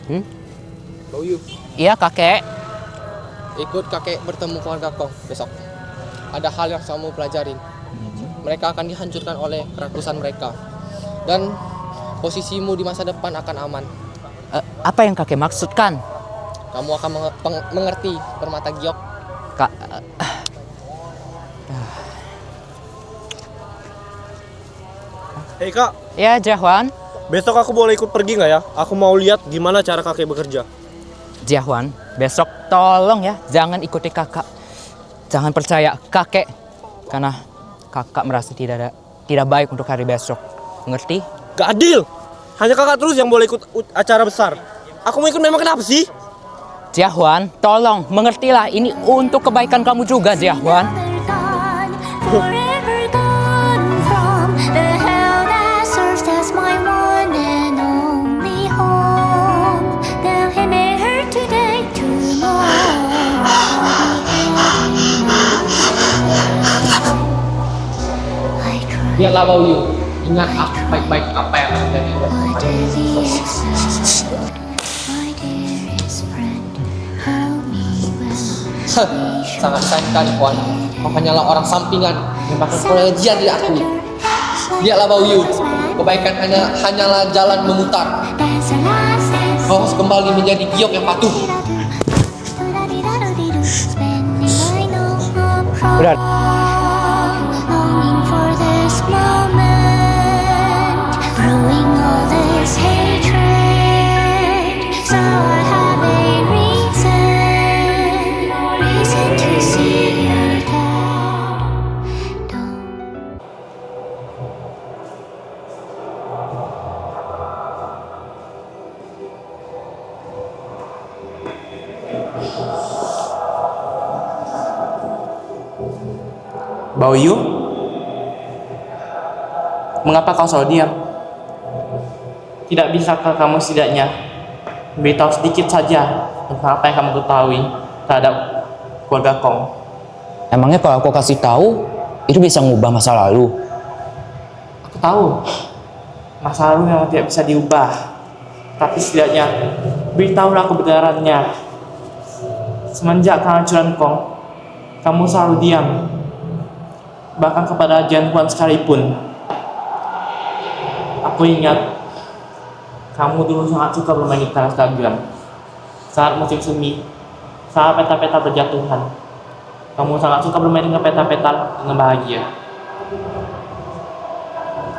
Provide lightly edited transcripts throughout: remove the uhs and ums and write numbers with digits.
Bayu, Iya kakek. ikut kakek bertemu keluarga kong besok. Ada hal yang kamu pelajarin. Mereka akan dihancurkan oleh kerakusan mereka. Dan posisimu di masa depan akan aman. Apa yang kakek maksudkan? Kamu akan mengerti permata giok. Kak, Hei kak, ya Jahwan. besok aku boleh ikut pergi nggak ya? Aku mau lihat gimana cara kakek bekerja. Jahwan, besok tolong ya jangan ikuti kakak. Jangan percaya kakek karena kakak merasa tidak baik untuk hari besok. Mengerti? Gak adil! Hanya kakak terus yang boleh ikut acara besar. Aku mau ikut memang kenapa sih? Jahwan, tolong mengertilah ini untuk kebaikan kamu juga, Jahwan. Forever gone from the hell that serves as my one and only home. Now he may hurt today, tomorrow I try. Lihatlah Bayu, ingat baik-baik apa yang terjadi. Why do the exist? My dearest friend, help me well. Sangat disayangkan kawan. Kau hanyalah orang sampingan yang bahkan pengajian tidak aku. Lihatlah Bayu, kebaikan hanyalah jalan memutar. Kau harus kembali menjadi giok yang patuh. Udah. Longing for this moment, brewing all this hatred. So I have a reason to see you dead. Don't. Bayu, mengapa kau selalu diam? Tidak bisakah kamu setidaknya beritahu sedikit saja tentang apa yang kamu ketahui terhadap keluarga Kong? Emangnya kalau aku kasih tahu, itu bisa ngubah masa lalu? Aku tahu masa lalu memang tidak bisa diubah, tapi setidaknya beritahulah kebenarannya. Semenjak kehancuran Kong, kamu selalu diam, bahkan kepada Jian Huan sekalipun. Aku ingat kamu dulu sangat suka bermain di teras dagang. Saat musim semi, saat peta-peta berjatuhan, kamu sangat suka bermain dengan peta-peta dengan bahagia.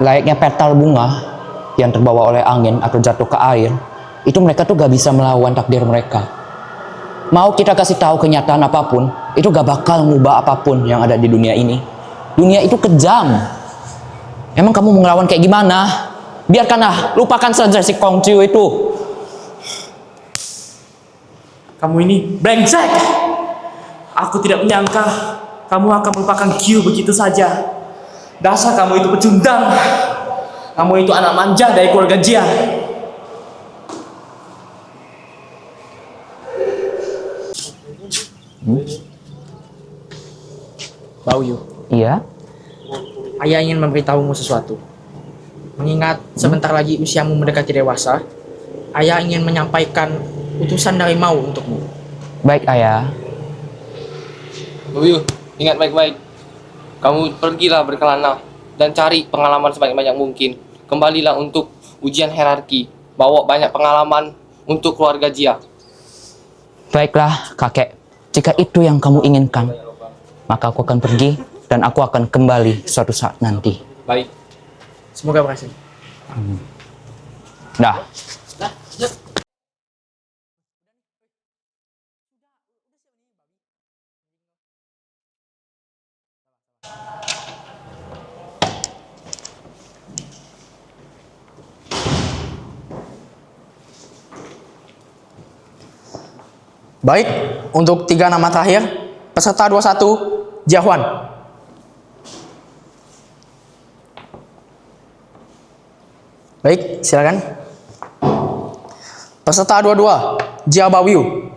Layaknya petal bunga yang terbawa oleh angin atau jatuh ke air, itu mereka tuh gak bisa melawan takdir mereka. Mau kita kasih tahu kenyataan apapun, itu gak bakal ngubah apapun yang ada di dunia ini. Dunia itu kejam. Emang kamu mau ngelawan kayak gimana? Biarkanlah, lupakan saja si Kongcu itu. Kamu ini brengsek! Aku tidak menyangka kamu akan melupakan Q begitu saja. Dasar kamu itu pecundang. Kamu itu anak manja dari keluarga Jia. Bayu, Iya? ayah ingin memberitahumu sesuatu. Mengingat sebentar lagi usiamu mendekati dewasa, ayah ingin menyampaikan utusan dari Mau untukmu. Baik, Ayah. Bayu, ingat baik-baik. Kamu pergilah berkelana dan cari pengalaman sebanyak-banyak mungkin. Kembalilah untuk ujian hierarki. Bawa banyak pengalaman untuk keluarga Jia. Baiklah, kakek. Jika itu yang kamu inginkan, maka aku akan pergi dan aku akan kembali suatu saat nanti. Baik. Semoga berhasil. Dah. Baik, untuk 3 nama terakhir, peserta 21, Jahwan. Baik, silakan. Peserta 22, Jia Bawiu.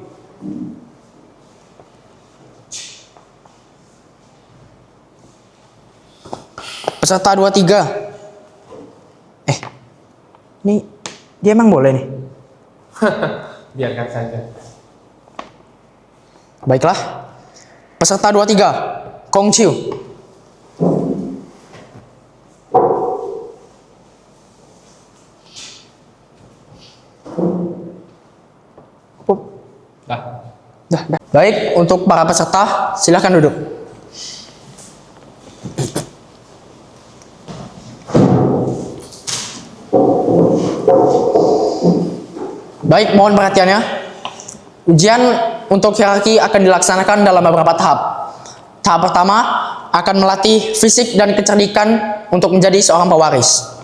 Peserta 23. Ini dia emang boleh nih? Biarkan saja. Baiklah. Peserta 23, Kong Chiu. Dah. Baik, untuk para peserta, silahkan duduk. Baik, mohon perhatiannya. Ujian untuk hierarki akan dilaksanakan dalam beberapa tahap. Tahap pertama akan melatih fisik dan kecerdikan untuk menjadi seorang pewaris.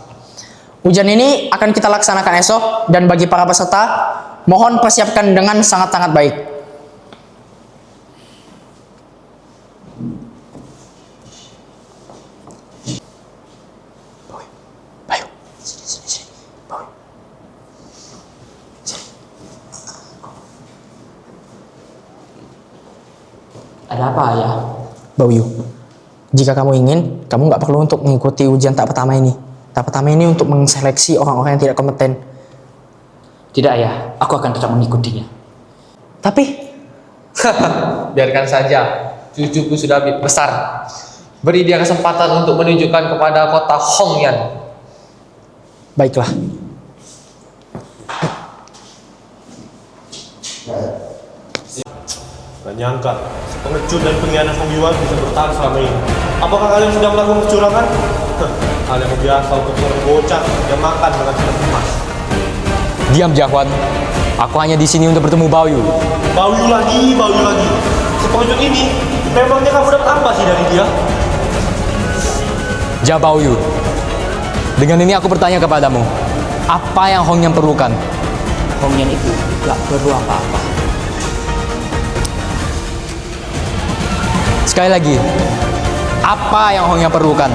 Ujian ini akan kita laksanakan esok, dan bagi para peserta, mohon persiapkan dengan sangat-sangat baik. Ada apa ya? Baoyu, jika kamu ingin, kamu nggak perlu untuk mengikuti ujian tahap pertama ini. Tahap pertama ini untuk menseleksi orang-orang yang tidak kompeten. Tidak ayah, aku akan tetap mengikutinya. Tapi, Biarkan saja. Cucuku sudah besar. Beri dia kesempatan untuk menunjukkan kepada kota Hongyan. baiklah. Gak nyangka, pengecut dan pengkhianat Hong Yuan bisa bertahan selama ini. Apakah kalian sudah melakukan kecurangan? Kalian biasa untuk seorang bocah yang makan dengan tidak emas. Diam Jahuan, aku hanya di sini untuk bertemu Baoyu. Baoyu lagi. Si pengecut ini, memangnya kamu dapat apa sih dari dia? Ja Baoyu, dengan ini aku bertanya kepadamu, apa yang Hongyan perlukan? Hongyan itu gak perlu apa-apa. Sekali lagi, apa yang Hongyan perlukan?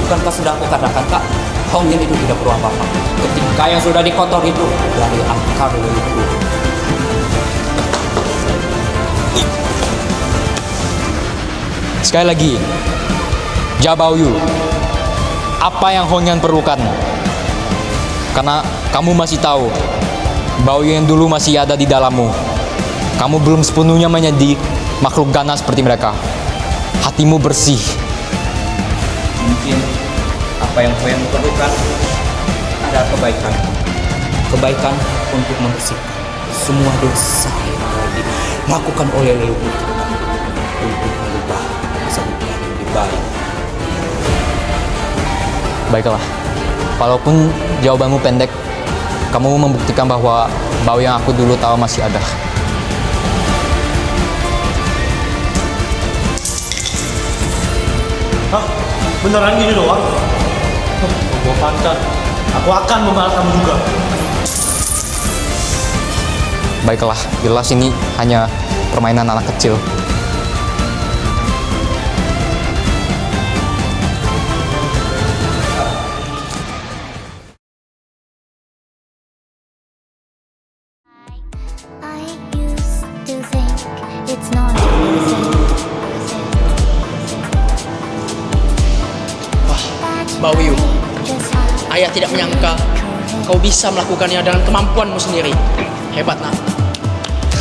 Bukankah sudah aku katakan kak, Hongyan itu tidak perlu apa-apa. Ketika yang sudah dikotor itu dari akar itu. Sekali lagi, Ja Baoyu, apa yang Hongyan perlukan? Karena kamu masih tahu, Baoyu yang dulu masih ada di dalammu. Kamu belum sepenuhnya menjadi makhluk ganas seperti mereka. Hatimu bersih. Mungkin apa yang Hongyan perlukan adalah kebaikan. Kebaikan untuk membersihkan semua dosa yang telah dilakukan oleh leluhur kita, untuk mengubah masa depan yang lebih baik. Baiklah, walaupun jawabanmu pendek, kamu membuktikan bahwa Baoyu yang aku dulu tahu masih ada. Hah? Beneran gini doang? Gua pancat. Aku akan membalas kamu juga. Baiklah, jelas ini hanya permainan anak kecil. I used to think it's not easy. Baoyu, ayah tidak menyangka kau bisa melakukannya dengan kemampuanmu sendiri. Hebat, nak.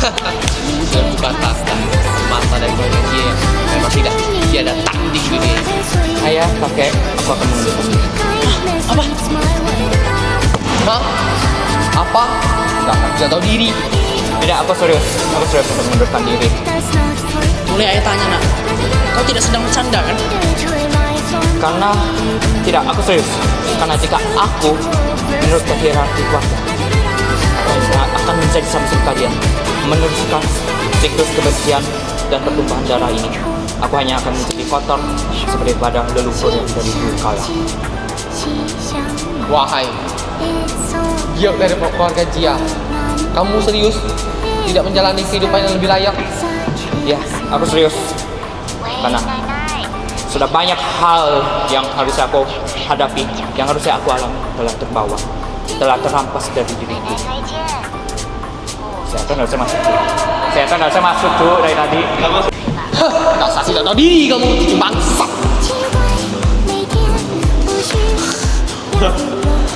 Sudah kukatakan, mata dari keluarga dia memang tidak tiada tanding dunia. Ayah, kakek, aku akan mengundurkan diri. Apa? Hah? Apa? Tidak tahu diri. Tidak, aku serius untuk mengundurkan diri. Boleh ayah tanya, nak? Kau tidak sedang bercanda, kan? Karena tidak, aku serius. Karena jika aku menurut ke hierarki keluarga, akan menjadi sama seperti kalian, meneruskan siklus kebersihan dan pertumpahan darah ini. Aku hanya akan menjadi kotor seperti pada leluhur yang dari dulu kala. Wahai giok dari keluarga Jia, kamu serius tidak menjalani kehidupan yang lebih layak? Ya, aku serius. Karena sudah banyak hal yang harus aku hadapi, yang harus aku alami telah terampas dari diriku. Saya nggak usah masuk tuh dari tadi. Dasar tidak tahu diri kamu, cucu bangsat.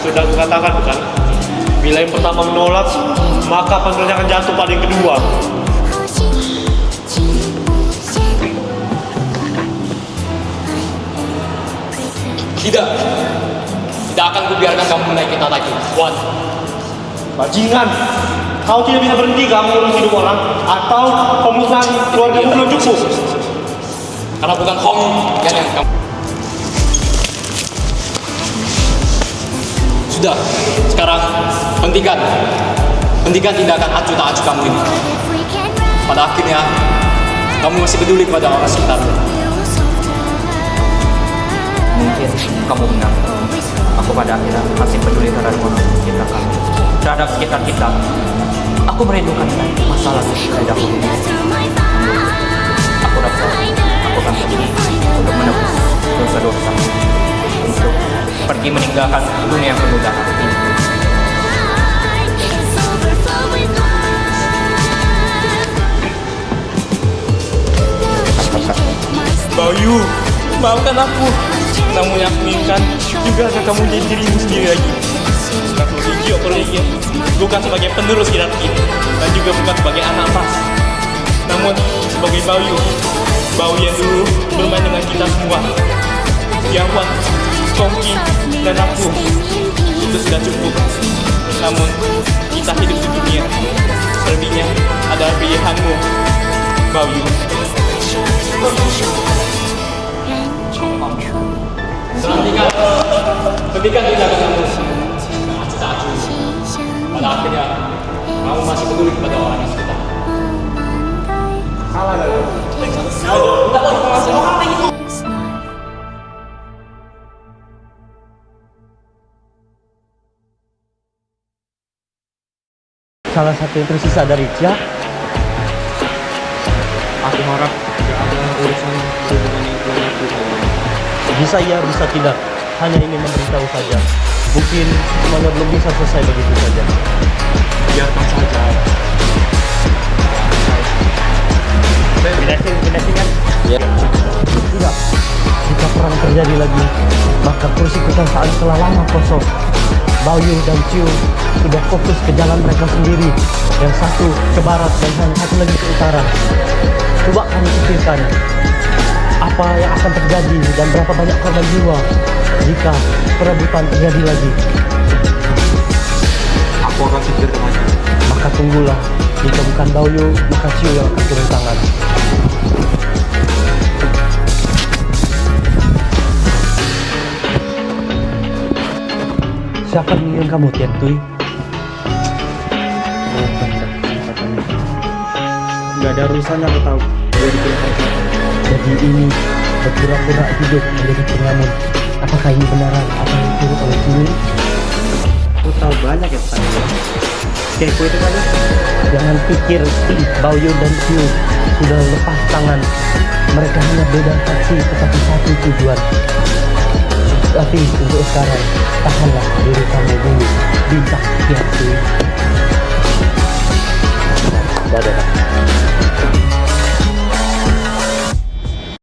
Sudah kukatakan bukan? Bila yang pertama menolak, maka pangeran akan jatuh pada yang kedua. Tidak. Tidak akan kubiarkan kamu menaiki tahta itu. Wan. Bajingan, kau tidak bisa berhenti kamu mengurus hidup orang atau pemusnahan keluarga belum cukup. Karena bukan Hong yang kamu. Sudah. Sekarang hentikan. Hentikan tindakan acuh tak acuh kamu ini. Pada akhirnya kamu masih peduli kepada orang sekitarmu. Mungkin kamu benar. Aku pada akhirnya masih peduli terhadap orang sekitar kami, terhadap sekitar kita. Aku merindukan masa lalu saya dahulu. Aku rasa aku akan pergi untuk menebus dosa-dosa, untuk pergi meninggalkan dunia yang penuh darah ini. Bayu, maafkan aku. Namun yang aku inginkan juga agar kamu jadi dirimu sendiri lagi. Bukan sebagai Gio Koregi, bukan sebagai penerus hierarki, dan juga bukan sebagai anak pas. Namun sebagai Bayu yang dulu bermain dengan kita semua. Yawan, Kongki, dan aku. Itu sudah cukup. Namun kita hidup di dunia. Selebihnya adalah pilihanmu, Bayu. Hentikan tindakan kamu. Acuh tak acuh. Pada akhirnya kamu masih peduli kepada orang yang sekitar. Salah satu yang tersisa dari Cia. Aku harap tidak ada urusan hubungan yang keluarga kita. Bisa iya, bisa tidak. Hanya ingin memberitahu saja. Mungkin semuanya belum bisa selesai begitu saja. Biarkan saja. Beresin kan? Ya. Tidak. Jika perang terjadi lagi, maka kursi kekuasaan telah lama kosong. Baoyu dan Ciu sudah fokus ke jalan mereka sendiri. Yang satu ke barat dan yang satu lagi ke utara. Coba kamu pikirkan apa yang akan terjadi dan berapa banyak korban jiwa jika perebutan terjadi lagi. Aku akan pikirkan lagi. Maka tunggulah, jika bukan Baoyu, maka Ciu yang akan turun tangan. Siapa yang mengirim kamu, Tian Tui? Oh, benar, katanya. Gak ada urusannya aku tahu. Dia dipilih. Jadi ini berpura-pura hidup menjadi pengamun. Apakah ini benaran apa yang disuruh oleh Ciu? Aku tahu banyak ya tentang itu. Kepo itu kan? Jangan pikir Baoyu dan Ciu sudah lepas tangan. Mereka hanya beda faksi tetapi satu tujuan. Tapi untuk sekarang, tahanlah diri kamu dulu. Bintang Tian Tui. Dadah.